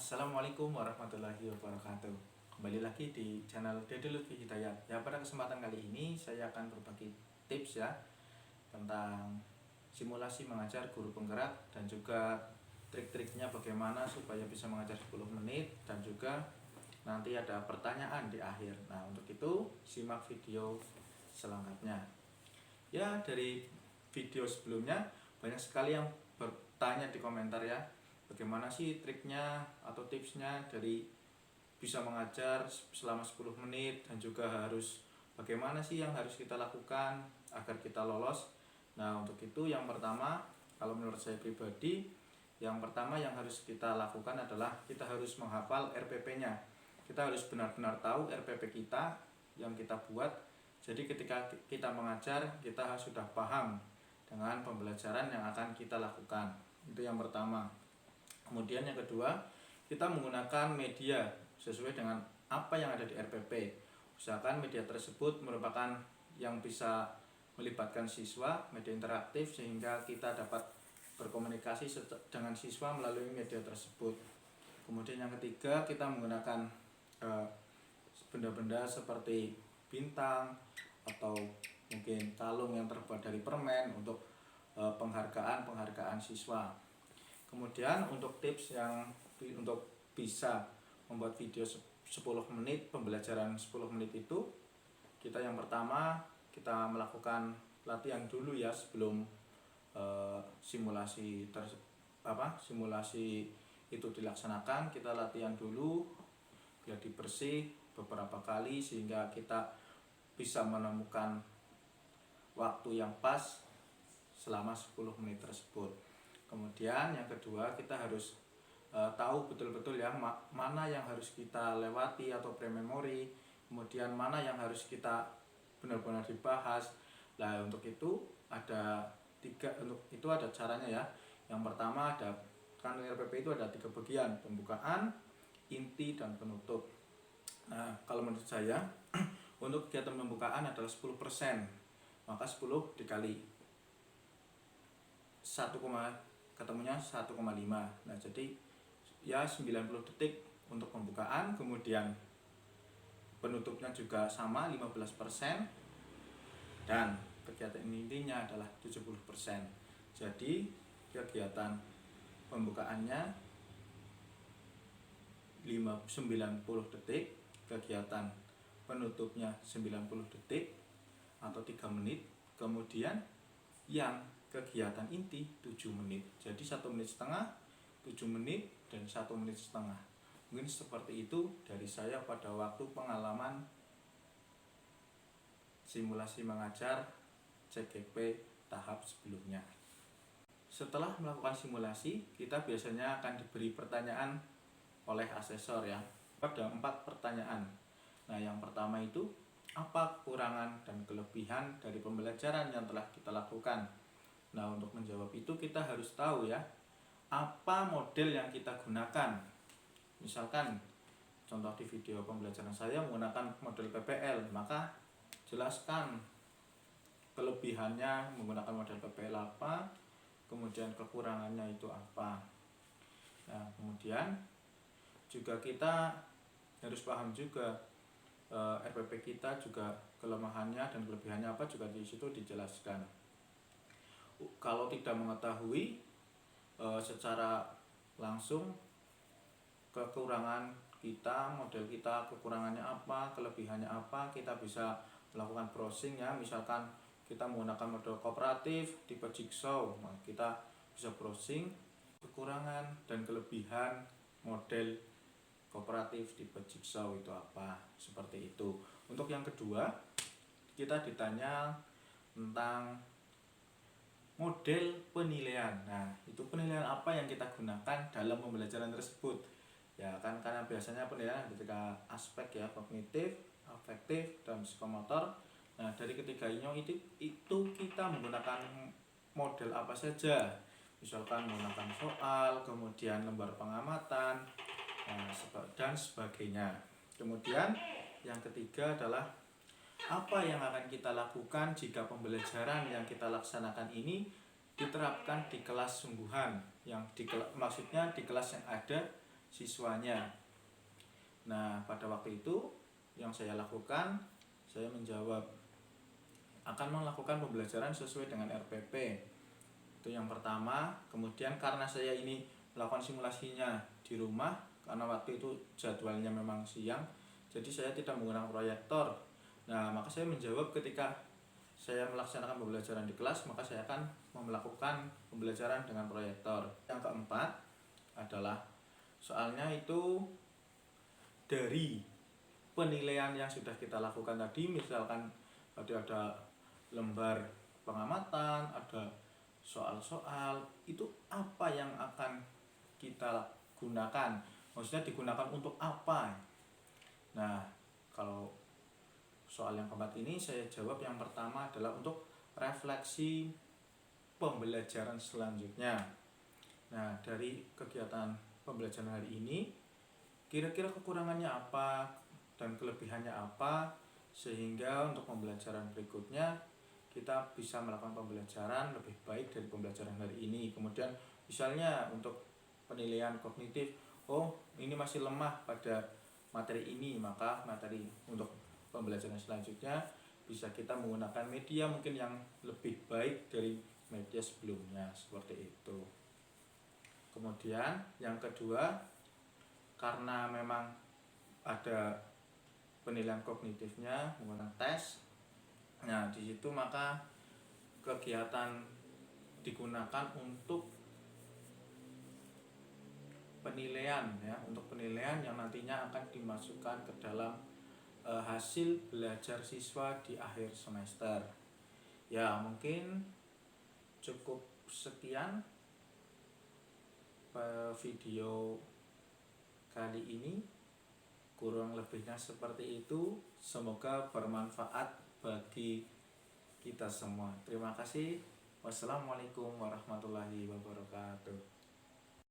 Assalamualaikum warahmatullahi wabarakatuh. Kembali lagi di channel Dede Lutfi Hidayat. Ya, pada kesempatan kali ini saya akan berbagi tips ya tentang simulasi mengajar guru penggerak dan juga trik-triknya bagaimana supaya bisa mengajar 10 menit dan juga nanti ada pertanyaan di akhir. Nah, untuk itu simak video selengkapnya. Ya, dari video sebelumnya banyak sekali yang bertanya di komentar ya, bagaimana sih triknya atau tipsnya dari bisa mengajar selama 10 menit dan juga harus bagaimana sih yang harus kita lakukan agar kita lolos. Nah, untuk itu yang pertama, kalau menurut saya pribadi, yang pertama yang harus kita lakukan adalah kita harus menghafal RPP-nya. Kita harus benar-benar tahu RPP kita yang kita buat. Jadi ketika kita mengajar, kita sudah paham dengan pembelajaran yang akan kita lakukan. Itu yang pertama. Kemudian yang kedua, kita menggunakan media sesuai dengan apa yang ada di RPP. Usahakan media tersebut merupakan yang bisa melibatkan siswa, media interaktif, sehingga kita dapat berkomunikasi dengan siswa melalui media tersebut. Kemudian yang ketiga, kita menggunakan benda-benda seperti bintang atau mungkin kalung yang terbuat dari permen untuk penghargaan siswa. Kemudian untuk tips yang untuk bisa membuat video 10 menit, pembelajaran 10 menit itu, kita yang pertama kita melakukan latihan dulu ya sebelum simulasi itu dilaksanakan. Kita latihan dulu biar dibersih beberapa kali sehingga kita bisa menemukan waktu yang pas selama 10 menit tersebut. Kemudian yang kedua, kita harus tahu betul-betul ya mana yang harus kita lewati atau pre-memori, kemudian mana yang harus kita benar-benar dibahas. Nah, untuk itu ada caranya ya. Yang pertama, kan RPP itu ada 3 bagian: pembukaan, inti, dan penutup. Nah, kalau menurut saya untuk kegiatan pembukaan adalah 10%, maka 10 dikali 1, ketemunya 1,5. Nah, jadi ya 90 detik untuk pembukaan, kemudian penutupnya juga sama 15%, dan kegiatan intinya adalah 70%. Jadi kegiatan pembukaannya 90 detik, kegiatan penutupnya 90 detik atau 3 menit, kemudian yang kegiatan inti 7 menit. Jadi 1,5 menit, 7 menit, dan 1,5 menit. Mungkin seperti itu dari saya pada waktu pengalaman simulasi mengajar CGP tahap sebelumnya. Setelah melakukan simulasi, kita biasanya akan diberi pertanyaan oleh asesor ya. Ada 4 pertanyaan. Nah, yang pertama itu, apa kekurangan dan kelebihan dari pembelajaran yang telah kita lakukan? Nah, untuk menjawab itu kita harus tahu ya, apa model yang kita gunakan. Misalkan contoh di video pembelajaran saya menggunakan model PPL, maka jelaskan kelebihannya menggunakan model PPL apa, kemudian kekurangannya itu apa. Nah, kemudian juga kita harus paham juga RPP kita juga kelemahannya dan kelebihannya apa juga di situ dijelaskan. Kalau tidak mengetahui secara langsung kekurangan kita, model kita kekurangannya apa, kelebihannya apa, kita bisa melakukan browsing ya. Misalkan kita menggunakan model kooperatif tipe jigsaw, nah, kita bisa browsing kekurangan dan kelebihan model kooperatif tipe jigsaw itu apa, seperti itu. Untuk yang kedua, kita ditanya tentang model penilaian. Nah, itu penilaian apa yang kita gunakan dalam pembelajaran tersebut? Ya kan, karena biasanya penilaian ketika aspek ya, kognitif, afektif, dan psikomotor. Nah, dari ketiga itu kita menggunakan model apa saja? Misalkan menggunakan soal, kemudian lembar pengamatan, dan sebagainya. Kemudian yang ketiga adalah apa yang akan kita lakukan jika pembelajaran yang kita laksanakan ini diterapkan di kelas sungguhan, maksudnya di kelas yang ada siswanya. Nah, pada waktu itu yang saya lakukan, saya menjawab akan melakukan pembelajaran sesuai dengan RPP. Itu yang pertama. Kemudian karena saya ini melakukan simulasinya di rumah, karena waktu itu jadwalnya memang siang, jadi saya tidak menggunakan proyektor. Nah, maka saya menjawab ketika saya melaksanakan pembelajaran di kelas, maka saya akan melakukan pembelajaran dengan proyektor. Yang keempat adalah soalnya itu dari penilaian yang sudah kita lakukan tadi, misalkan ada lembar pengamatan, ada soal-soal, itu apa yang akan kita gunakan, maksudnya digunakan untuk apa. Nah, kalau soal yang keempat ini saya jawab yang pertama adalah untuk refleksi pembelajaran selanjutnya. Nah, dari kegiatan pembelajaran hari ini, kira-kira kekurangannya apa dan kelebihannya apa, sehingga untuk pembelajaran berikutnya kita bisa melakukan pembelajaran lebih baik dari pembelajaran hari ini. Kemudian misalnya untuk penilaian kognitif, oh ini masih lemah pada materi ini, maka materi untuk pembelajaran selanjutnya bisa kita menggunakan media mungkin yang lebih baik dari media sebelumnya, seperti itu. Kemudian yang kedua, karena memang ada penilaian kognitifnya menggunakan tes, nah di situ maka kegiatan digunakan untuk penilaian ya, untuk penilaian yang nantinya akan dimasukkan ke dalam hasil belajar siswa di akhir semester. Ya, mungkin cukup sekian video kali ini. Kurang lebihnya seperti itu. Semoga bermanfaat bagi kita semua. Terima kasih. Wassalamualaikum warahmatullahi wabarakatuh.